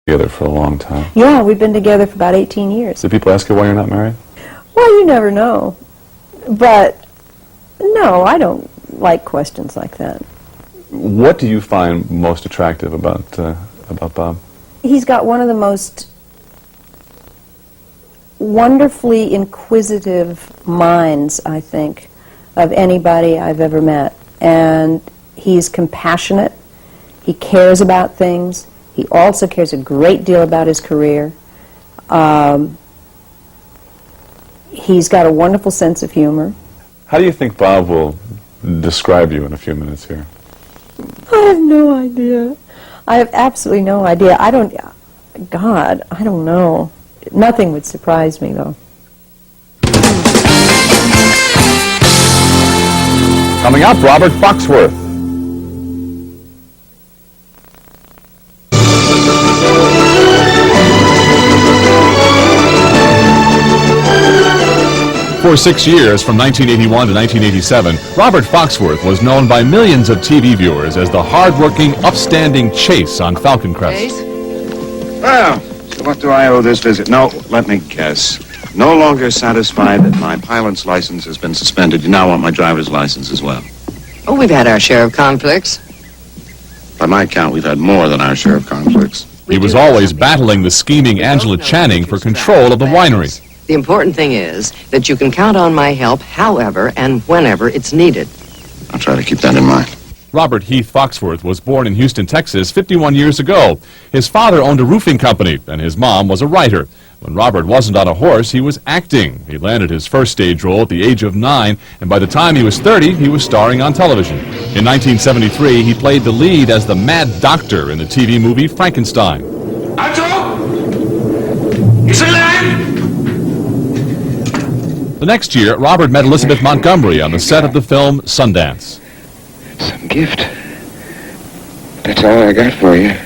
Together for a long time. Yeah, we've been together for about 18 years. Do people ask you why you're not married? Well, you never know. But, no, I don't like questions like that. What do you find most attractive about Bob? He's got one of the most wonderfully inquisitive minds, I think, of anybody I've ever met. And he's compassionate. He cares about things. He also cares a great deal about his career. He's got a wonderful sense of humor. How do you think Bob will describe you in a few minutes here? I have no idea. I have absolutely no idea. I don't know. Nothing would surprise me, though. Coming up, Robert Foxworth. For 6 years, from 1981 to 1987, Robert Foxworth was known by millions of TV viewers as the hard-working, upstanding Chase on Falcon Crest. Well, so what do I owe this visit? No, let me guess. No longer satisfied that my pilot's license has been suspended, you now want my driver's license as well. Oh, we've had our share of conflicts. By my count, we've had more than our share of conflicts. He was always battling the scheming Angela Channing for control of the winery. The important thing is that you can count on my help however and whenever it's needed. I'll try to keep that in mind. Robert Heath Foxworth was born in Houston, Texas, 51 years ago. His father owned a roofing company, and his mom was a writer. When Robert wasn't on a horse, he was acting. He landed his first stage role at the age of 9, and by the time he was 30, he was starring on television. In 1973, he played the lead as the Mad Doctor in the TV movie Frankenstein. Otto? Is it alive? The next year, Robert met Elizabeth Montgomery on the set of the film Sundance. Some gift. That's all I got for you.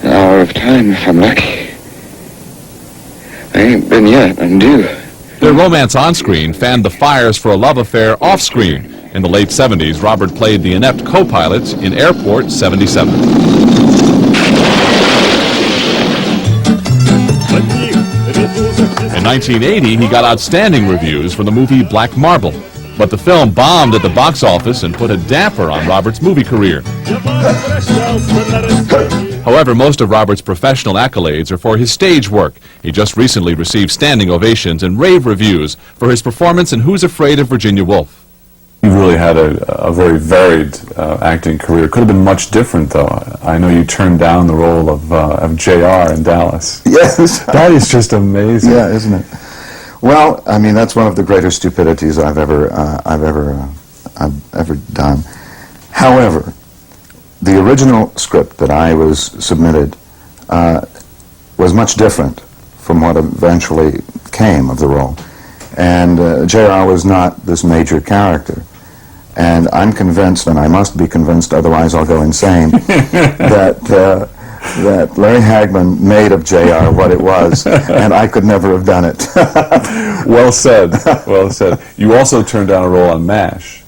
An hour of time, if I'm lucky. I ain't been yet, I'm due. Their romance on-screen fanned the fires for a love affair off-screen. In the late 70s, Robert played the inept co-pilot in Airport 77. In 1980, he got outstanding reviews for the movie Black Marble. But the film bombed at the box office and put a damper on Robert's movie career. However, most of Robert's professional accolades are for his stage work. He just recently received standing ovations and rave reviews for his performance in Who's Afraid of Virginia Woolf. You really had a very varied acting career. Could have been much different, though. I know you turned down the role of J.R. in Dallas. Yes. That is just amazing. Yeah, isn't it? Well, I mean, that's one of the greater stupidities I've ever done. However, the original script that I was submitted was much different from what eventually came of the role. And J.R. was not this major character. And I'm convinced, and I must be convinced, otherwise I'll go insane, that Larry Hagman made of J.R. what it was, and I could never have done it. Well said, well said. You also turned down a role on MASH.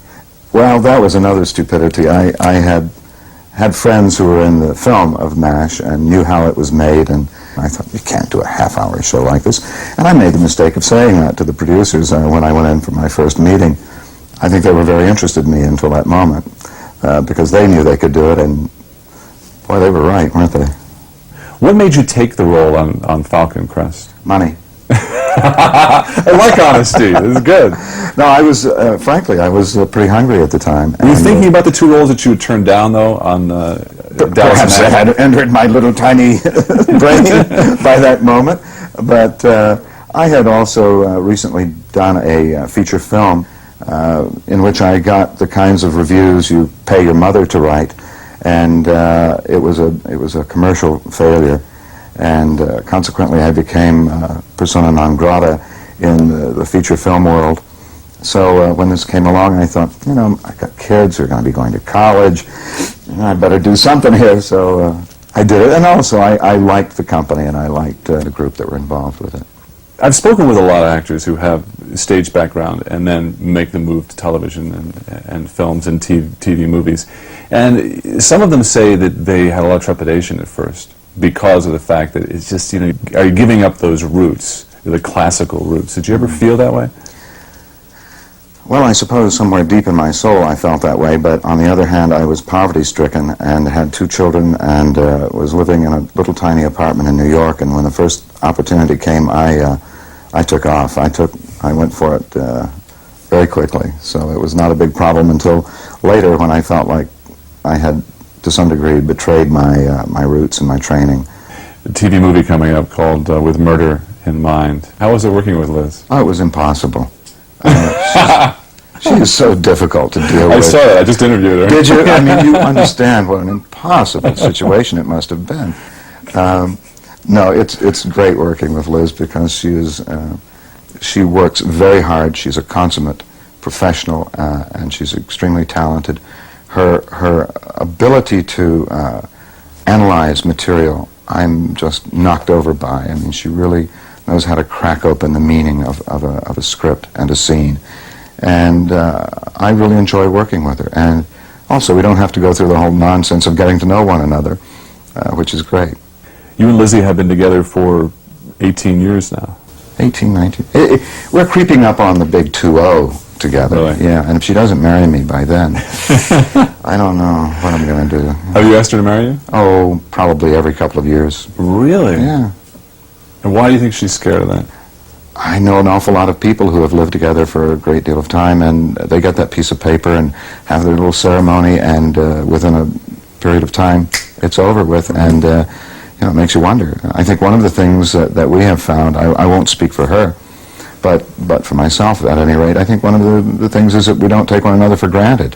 Well, that was another stupidity. I had friends who were in the film of MASH and knew how it was made, and I thought, you can't do a half-hour show like this. And I made the mistake of saying that to the producers when I went in for my first meeting. I think they were very interested in me until that moment, because they knew they could do it, and boy, they were right, weren't they? What made you take the role on Falcon Crest? Money. I like honesty. This is good. No, I was, frankly, I was pretty hungry at the time. Were you thinking about the two roles that you would turn down, though, on Dallas? Perhaps it had entered my little tiny brain by that moment. But I had also recently done a feature film in which I got the kinds of reviews you pay your mother to write. And it was a commercial failure, and consequently I became persona non grata in the feature film world. So when this came along, I thought, you know, I got kids who are going to be going to college, I better do something here. So I did it, and also I liked the company, and I liked the group that were involved with it. I've spoken with a lot of actors who have stage background and then make the move to television and films and TV movies. And some of them say that they had a lot of trepidation at first because of the fact that it's just, you know, are you giving up those roots, the classical roots? Did you ever feel that way? Well, I suppose somewhere deep in my soul I felt that way, but on the other hand, I was poverty-stricken and had 2 children and was living in a little tiny apartment in New York, and when the first opportunity came, I took off. I went for it very quickly, so it was not a big problem until later when I felt like I had, to some degree, betrayed my roots and my training. A TV movie coming up called With Murder in Mind. How was it working with Liz? Oh, it was impossible. She is so difficult to deal with. I saw that. I just interviewed her. Did you? I mean, you understand what an impossible situation it must have been. No, it's great working with Liz because she works very hard. She's a consummate professional and she's extremely talented. Her ability to analyze material, I'm just knocked over by. I mean, she really knows how to crack open the meaning of a script and a scene. And I really enjoy working with her. And also, we don't have to go through the whole nonsense of getting to know one another, which is great. You and Lizzie have been together for 18 years now. 18, 19. We're creeping up on the big 2-0 together. Really? Yeah, and if she doesn't marry me by then, I don't know what I'm going to do. Have you asked her to marry you? Oh, probably every couple of years. Really? Yeah. And why do you think she's scared of that? I know an awful lot of people who have lived together for a great deal of time, and they get that piece of paper and have their little ceremony, and within a period of time, it's over with, and you know, it makes you wonder. I think one of the things that we have found, I won't speak for her, but for myself at any rate, I think one of the things is that we don't take one another for granted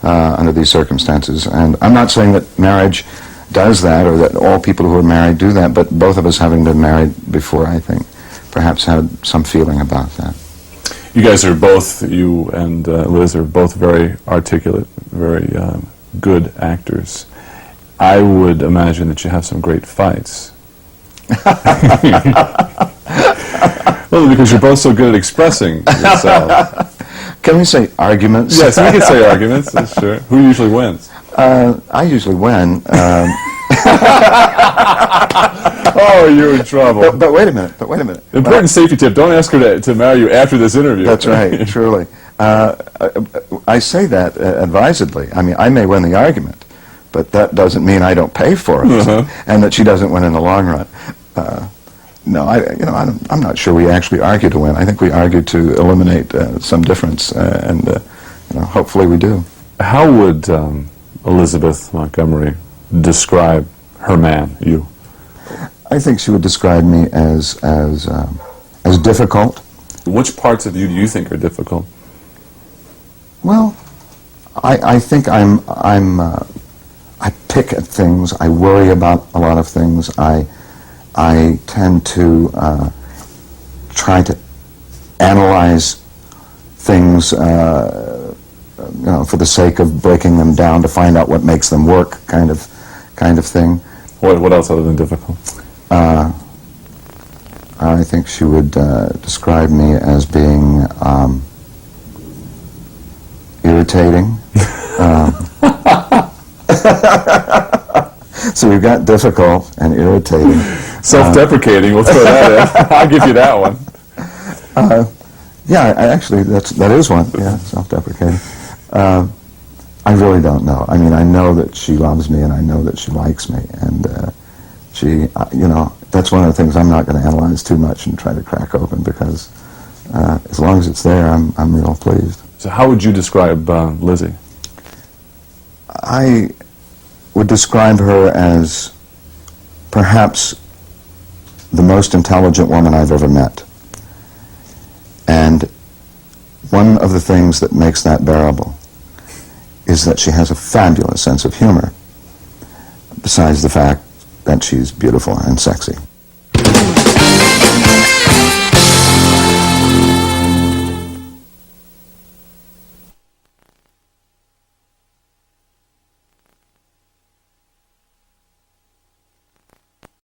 under these circumstances. And I'm not saying that marriage does that, or that all people who are married do that, but both of us having been married before, I think, perhaps had some feeling about that. You guys are both, you and Liz are both very articulate, very good actors. I would imagine that you have some great fights. Well, because you're both so good at expressing yourselves. Can we say arguments? Yes, we can say arguments, that's sure. Who usually wins? I usually win. Oh, you're in trouble. But wait a minute, Important safety tip, don't ask her to marry you after this interview. That's right, truly. I say that advisedly. I mean, I may win the argument, but that doesn't mean I don't pay for it, and that she doesn't win in the long run. No, I'm not sure we actually argue to win. I think we argue to eliminate some difference, and hopefully we do. How would Elizabeth Montgomery describe her man, you? I think she would describe me as difficult. Which parts of you do you think are difficult? Well, I think I pick at things. I worry about a lot of things. I tend to try to analyze things, for the sake of breaking them down to find out what makes them work, kind of thing. What else other than difficult? I think she would describe me as being irritating. So we've got difficult and irritating. Self-deprecating, we'll throw that in. I'll give you that one. Yeah, that is one. Yeah, self-deprecating. I really don't know. I mean, I know that she loves me, and I know that she likes me, and she, that's one of the things I'm not going to analyze too much and try to crack open, because as long as it's there, I'm real pleased. So how would you describe Lizzie? I would describe her as perhaps the most intelligent woman I've ever met. And one of the things that makes that bearable is that she has a fabulous sense of humor, besides the fact that she's beautiful and sexy.